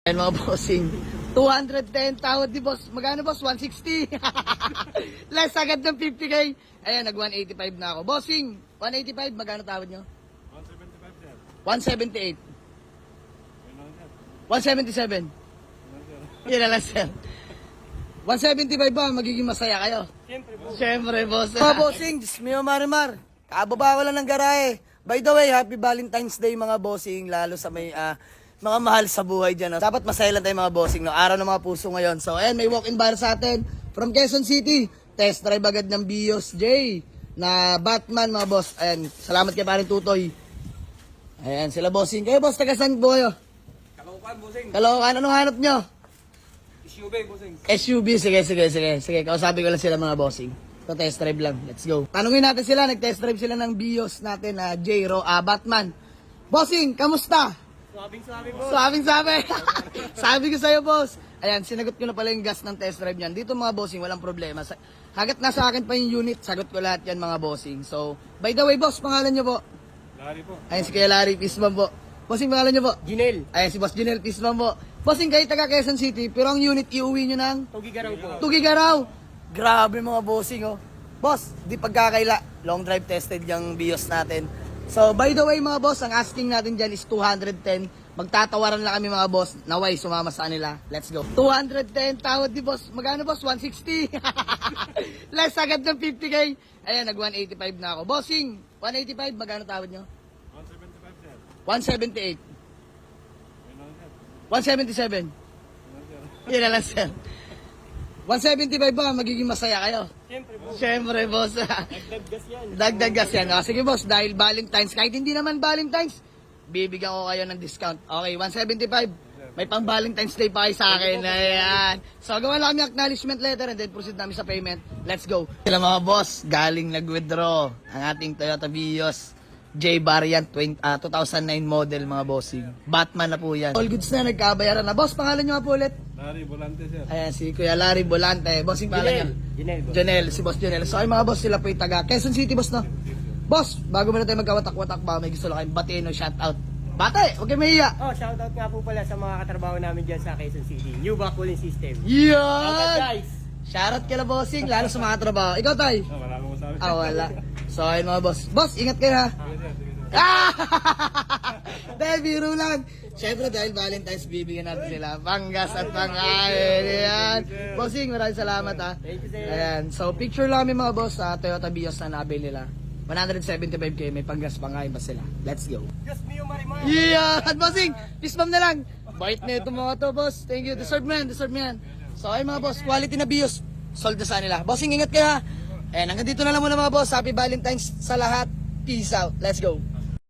Ayan mga bossing, 210 tawad ni boss. Magkano boss? 160. Less agad ng 50k. Ayan, nag 185 na ako. Bossing, 185, magkano tawad nyo? 178. 177. Yun na lang sir. 175 ba? Magiging masaya kayo? Siyempre boss. Mga bossing, Diyos mio marimar. Kababa ko lang ng garahe. By the way, happy Valentine's Day mga bossing. Lalo sa may mga mahal sa buhay dyan. No? Dapat masaya lang tayo mga bossing. No? Araw ng mga puso ngayon. So ayan, may walk-in bar sa atin. From Quezon City. Test drive agad ng Bios J. Na Batman mga boss. Ayan, salamat kay paring Tutoy. Ayan, sila bossing. Kayo boss, taga saan po kayo? Caloocan, bossing. Caloocan, anong hanap nyo? SUV, bossing. SUV, sige. Kausapin ko lang sila mga bossing. So, test drive lang. Let's go. Tanungin natin sila, nag-test drive sila ng Bios natin na Batman. Bossing, kamusta? Swabing-swabi, boss. Swabing-sabi. Sabi ko sa'yo, boss. Ayan, sinagot ko na pala yung gas ng test drive niyan. Dito mga bossing, walang problema. Hagat nasa akin pa yung unit, sagot ko lahat yan mga bossing. So, by the way, boss, pangalan nyo po? Larry po. Ayan, si Kuya Larry Pisman po. Bossing, pangalan nyo po? Ginel. Ayan, si Boss Ginel Pisman po. Bossing, kayo taga Quezon City, pero ang unit iuwi nyo ng? Tugigaraw po. Tugigaraw. Grabe mga bossing, oh. Boss, di pagkakaila. Long drive tested yung Bios natin. So, by the way mga boss, ang asking natin dyan is 210. Magtatawaran lang kami mga boss. Naway, sumama sa kanila. Let's go. 210, tawad ni boss. Magkano boss? 160. Less agad ng 50k. Ayan, nag 185 na ako. Bossing, 185, magkano tawad nyo? 175, sir. 178. 177. Yun na lang sir. 175 ba? Magiging masaya kayo? Siyempre boss. Dagdag gas yan. Dagdag gas yan. O, sige boss, dahil Valentine's, kahit hindi naman Valentine's, bibigyan ko kayo ng discount. Okay, 175. May pang Valentine's Day pa kayo sa akin. Ayan. So, gawa lang kami acknowledgement letter and then proceed namin sa payment. Let's go. Sila mga boss, galing nag-withdraw ang ating Toyota Vios J Variant 2009 model mga bossing. Batman na po yan. All goods na, nagkabayaran na. Boss, pangalan nyo nga po ulit? Larry Volante, sir. Ayan, si Kuya Larry Volante. Bossing pangalan niya? Ginel, boss. Janelle, si Boss Janelle. So ay mga boss, sila po yung taga Quezon City, boss, no? Boss, bago muna tayo magkawatak-watak ba, may gusto lang kayong batiin o shoutout. Bate, huwag kayo mahiya. Oh, shoutout nga po pala sa mga katrabaho namin dyan sa Quezon City. New Back Cooling System. Yan! Guys! Shoutout kila bossing, lalo sa mga trabaho. Ikaw, tay? Wala akong masabi. Wala. So ayun mga boss. Boss, ingat kayo ha. Sige, sir. Dahil biro lang. Siyempre dahil Valentine's, bibigyan natin sila panggas at pangkain. Ayan. Bossing, maraming salamat ha. Thank you, sir. Ayan. So picture lang kami mga boss sa Toyota Vios na nabil nila. 175k, may panggas pangkain pa sila. Let's go. Diyos mio marimar! Yeah! Bossing, peace bomb na lang. Bait na ito mga to, boss. Thank you. Deserve mo yan. So ay mga boss, quality na Vios. Sold na sa nila. Bossing, ingat kayo ha. And hanggang dito na lang muna mga boss. Happy Valentine's sa lahat. Peace out. Let's go.